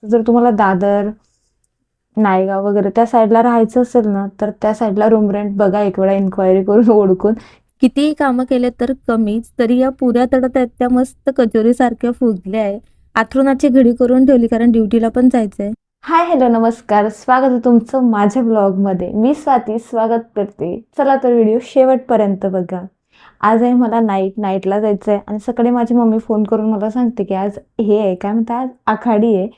जर तुम्हाला दादर, नायगाव वगैरे त्या साईडला राहायचं असेल ना, तर त्या साईडला रूम रेंट बघा एक वेळा इन्क्वायरी करून ओळखून. कितीही कामं केले तर कमीच, तरी या पुऱ्या तडत आहेत त्या मस्त कचोरी सारख्या फुगल्या आहे. आथरुणाची घडी करून ठेवली कारण ड्युटीला पण जायचंय. हाय, हॅलो, नमस्कार. स्वागत आहे तुमचं माझ्या ब्लॉगमध्ये. मी स्वाती स्वागत करते. चला तर व्हिडिओ शेवटपर्यंत बघा. आज आहे मला नाईटला जायचं आहे आणि सकाळी माझी मम्मी फोन करून मला सांगते की आज हे आहे, काय म्हणतात, आज आखाडी आहे.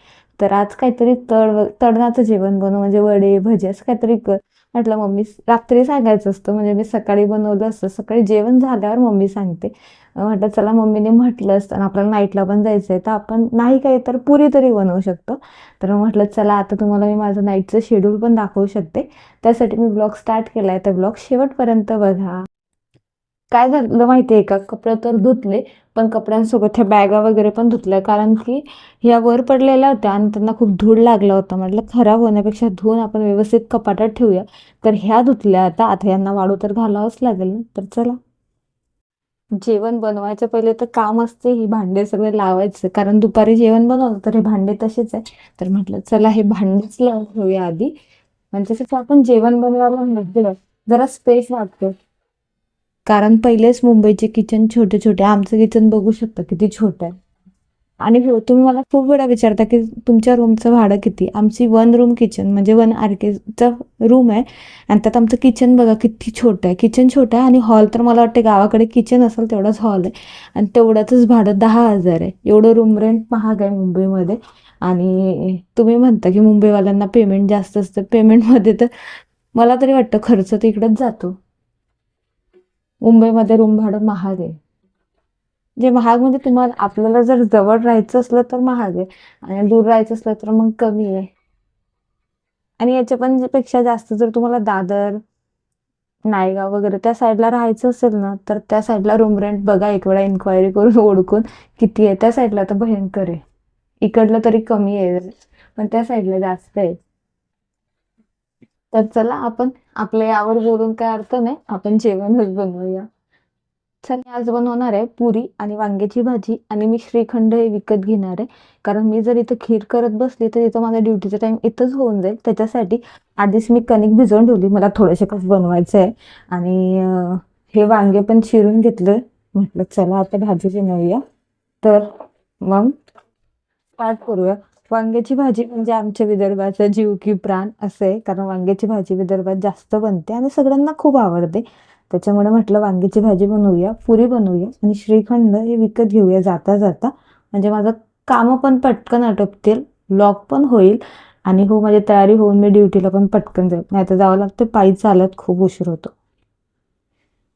तर आज काहीतरी तळणाचं जेवण बनव, म्हणजे वडे भजे असं काहीतरी कर. म्हटलं मम्मी रात्री सांगायचं असतं, म्हणजे मी सकाळी बनवलं असतं. सकाळी जेवण झाल्यावर मम्मी सांगते. म्हटलं चला, मम्मीने म्हटलं असतं आणि आपल्याला नाईटला पण जायचं आहे, तर आपण नाही काही तर पुरी तरी बनवू शकतो. तर म्हटलं चला, आता तुम्हाला मी माझं नाईटचं शेड्यूल पण दाखवू शकते. त्यासाठी मी ब्लॉग स्टार्ट केला आहे, तर ब्लॉग शेवटपर्यंत बघा. काय झालं माहिती आहे का, कपडे तर धुतले, पण कपड्यांसोबत ह्या बॅगा वगैरे पण धुतल्या, कारण की ह्या वर पडलेल्या होत्या आणि त्यांना खूप धूळ लागला होता. म्हटलं खराब होण्यापेक्षा धुवून आपण व्यवस्थित कपाटात ठेवूया. तर ह्या धुतल्या. आता यांना वाळू तर घालावंच लागेल ना. तर चला, जेवण बनवायच्या पहिले तर काम असते ही भांडे सगळे लावायचं, कारण दुपारी जेवण बनवलं तर हे भांडे तसेच आहे. तर म्हटलं चला हे भांडेच लावून ठेवूया आधी, म्हणजे कसं आपण जेवण बनवायला म्हटलं जरा स्पेस वाटतो. कारण पहिलेच मुंबईचे किचन छोटे छोटे, आमचं किचन बघू शकता किती छोटं आहे. आणि हो, तुम्ही मला खूप वेळा विचारता की तुमच्या रूमचं भाडं किती. आमची 1 रूम किचन म्हणजे 1 RKचा रूम आहे आणि त्यात आमचं किचन बघा किती छोटं आहे. किचन छोटं आहे आणि हॉल तर मला वाटते गावाकडे किचन असेल तेवढाच हॉल आहे आणि तेवढ्याचंच भाडं 10,000 आहे. एवढं रूम रेंट महाग आहे मुंबईमध्ये. आणि तुम्ही म्हणता की मुंबईवाल्यांना पेमेंट जास्त असतं. पेमेंटमध्ये तर मला तरी वाटतं खर्च तर इकडंच जातो. मुंबईमध्ये रूम भाडं महाग आहे. जे महाग म्हणजे तुम्हाला आपल्याला जर जवळ राहायचं असलं तर महाग आहे आणि दूर राहायचं असलं तर मग कमी आहे. आणि याच्या पण पेक्षा जास्त जर तुम्हाला दादर, नायगाव वगैरे त्या साईडला राहायचं असेल ना, तर त्या साईडला रूम रेंट बघा एक वेळा इन्क्वायरी करून ओळखून किती आहे. त्या साईडला तर भयंकर आहे. इकडलं तरी कमी आहे, पण त्या साईडला जास्त आहे. तर चला, आपण आपल्या यावर बोलून काय अर्थ नाही, आपण जेवणच बनवूया. चला, आज बनवणार आहे पुरी आणि वांग्याची भाजी आणि मी श्रीखंड हे विकत घेणार आहे. कारण मी जर इथं खीर करत बसली तर इथं माझा ड्युटीचा टाइम इथंच होऊन जाईल. त्याच्यासाठी आधीच मी कणिक भिजवून ठेवली, मला थोडेसे कप बनवायचे आहे. आणि हे वांगे पण चिरून घेतलं. म्हटलं चला आता भाजी बनवूया. तर मग स्टार्ट करूया. वांग्याची भाजी म्हणजे आमच्या विदर्भाचा जीव की प्राण असं आहे, कारण वांग्याची भाजी विदर्भात जास्त बनते आणि सगळ्यांना खूप आवडते. त्याच्यामुळे म्हटलं वांग्याची भाजी बनवूया, पुरी बनवूया आणि श्रीखंड हे विकत घेऊया जाता जाता, म्हणजे माझं कामं पण पटकन आटोपतील, ब्लॉग पण होईल आणि हो, माझी तयारी होऊन मी ड्युटीला पण पटकन जाईल. नाही तर जावं लागतं पायी, चालत खूप उशीर होतो.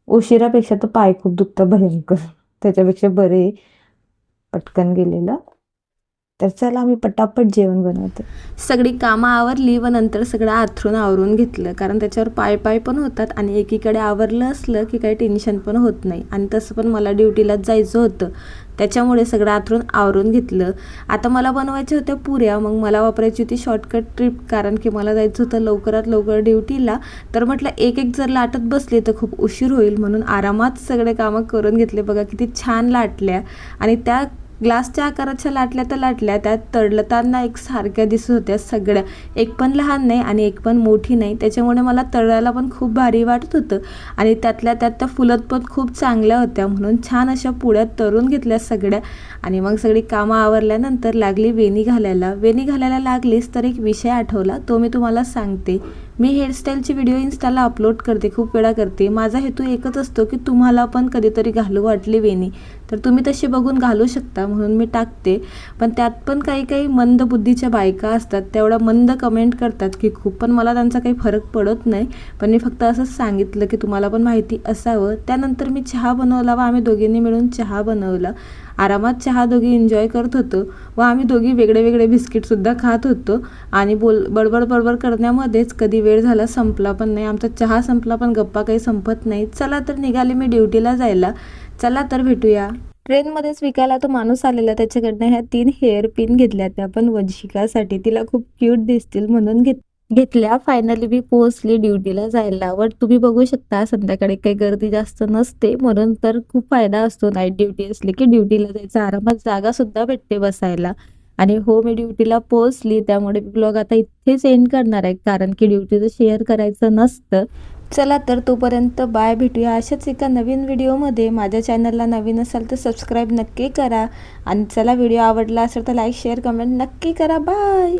उशिरापेक्षा तर पाय खूप दुखतं भयंकर, त्याच्यापेक्षा बरे पटकन गेलेलं. तर चला, मी पटापट जेवण बनवते. सगळी कामं आवरली व नंतर सगळं आथरून आवरून घेतलं, कारण त्याच्यावर पाय पाय पण होतात आणि एकीकडे आवरलं असलं की काही टेन्शन पण होत नाही. आणि तसं पण मला ड्युटीलाच जायचं होतं, त्याच्यामुळे सगळं आथरून आवरून घेतलं. आता मला बनवायच्या होत्या पुऱ्या, मग मला वापरायची होती शॉर्टकट ट्रिप, कारण की मला जायचं होतं लवकरात लवकर ड्युटीला. तर म्हटलं एक एक जर लाटत बसले तर खूप उशीर होईल, म्हणून आरामात सगळे कामं करून घेतले. बघा किती छान लाटल्या आणि त्या ग्लासच्या आकाराच्या लाटल्या तर लाटल्या, त्यात तळताना एक सारख्या दिसत होत्या सगळ्या. एक पण लहान नाही आणि एक पण मोठी नाही, त्याच्यामुळे मला तळायला पण खूप भारी वाटत होतं. आणि त्यातल्या त्यात त्या फुलत पण खूप चांगल्या होत्या, म्हणून छान अशा पुड्या तळून घेतल्या सगळ्या. आणि मग सगळी कामं आवरल्यानंतर लागली वेणी घालायला. वेणी घालायला लागलीच तर एक विषय आठवला, तो मी तुम्हाला सांगते. मी हेअरस्टाईलची व्हिडिओ इन्स्टाला अपलोड करते, खूप वेळा करते. माझा हेतू एकच असतो की तुम्हाला पण कधीतरी घालू वाटली वेणी तर तुम्ही तशी बघून घालू शकता, म्हणून मी टाकते. पण त्यात पण काही काही मंद बुद्धीच्या बायका असतात, तेवढ्या मंद कमेंट करतात की खूप, पण मला त्यांचा काही फरक पडत नाही. पण मी फक्त असंच सांगितलं की तुम्हाला पण माहिती असावं. त्यानंतर मी चहा बनवला व आम्ही दोघींनी मिळून चहा बनवला. आरामात चहा दोघी एन्जॉय करत होतो व आम्ही दोघी वेगळे वेगळे बिस्किटसुद्धा खात होतो. आणि बडबड बडबड करण्यामध्येच कधी वेळ झाला संपला पण नाही. आमचा चहा संपला पण गप्पा काही संपत नाही. चला तर निघाले मी ड्युटीला जायला. चला तर भेटूया. ट्रेनमध्येच विकायला तो माणूस आलेला, त्याच्याकडनं ह्या 3 हेअर पिन घेतल्या त्या पण वंशिकासाठी, तिला खूप क्यूट दिसतील म्हणून घेतल्या. फायनली मी पोहोचली ड्युटीला जायला. वर तुम्ही बघू शकता संध्याकाळी काही गर्दी जास्त नसते, म्हणून तर खूप फायदा असतो नाईट ड्युटी असली की ड्युटीला जायचा, आरामात जागा सुद्धा भेटते बसायला. आणि हो, मी ड्युटीला पोहोचली, त्यामुळे ब्लॉग आता इथेच एंड करणार आहे, कारण की ड्युटीचं शेअर करायचं नसतं. चला तर तोपर्यंत बाय, भेटूया अशाच एका नवीन व्हिडिओमध्ये. माझ्या चॅनलला नवीन असाल तर सबस्क्राईब नक्की करा आणि चला, व्हिडिओ आवडला असेल तर लाईक शेअर कमेंट नक्की करा. बाय.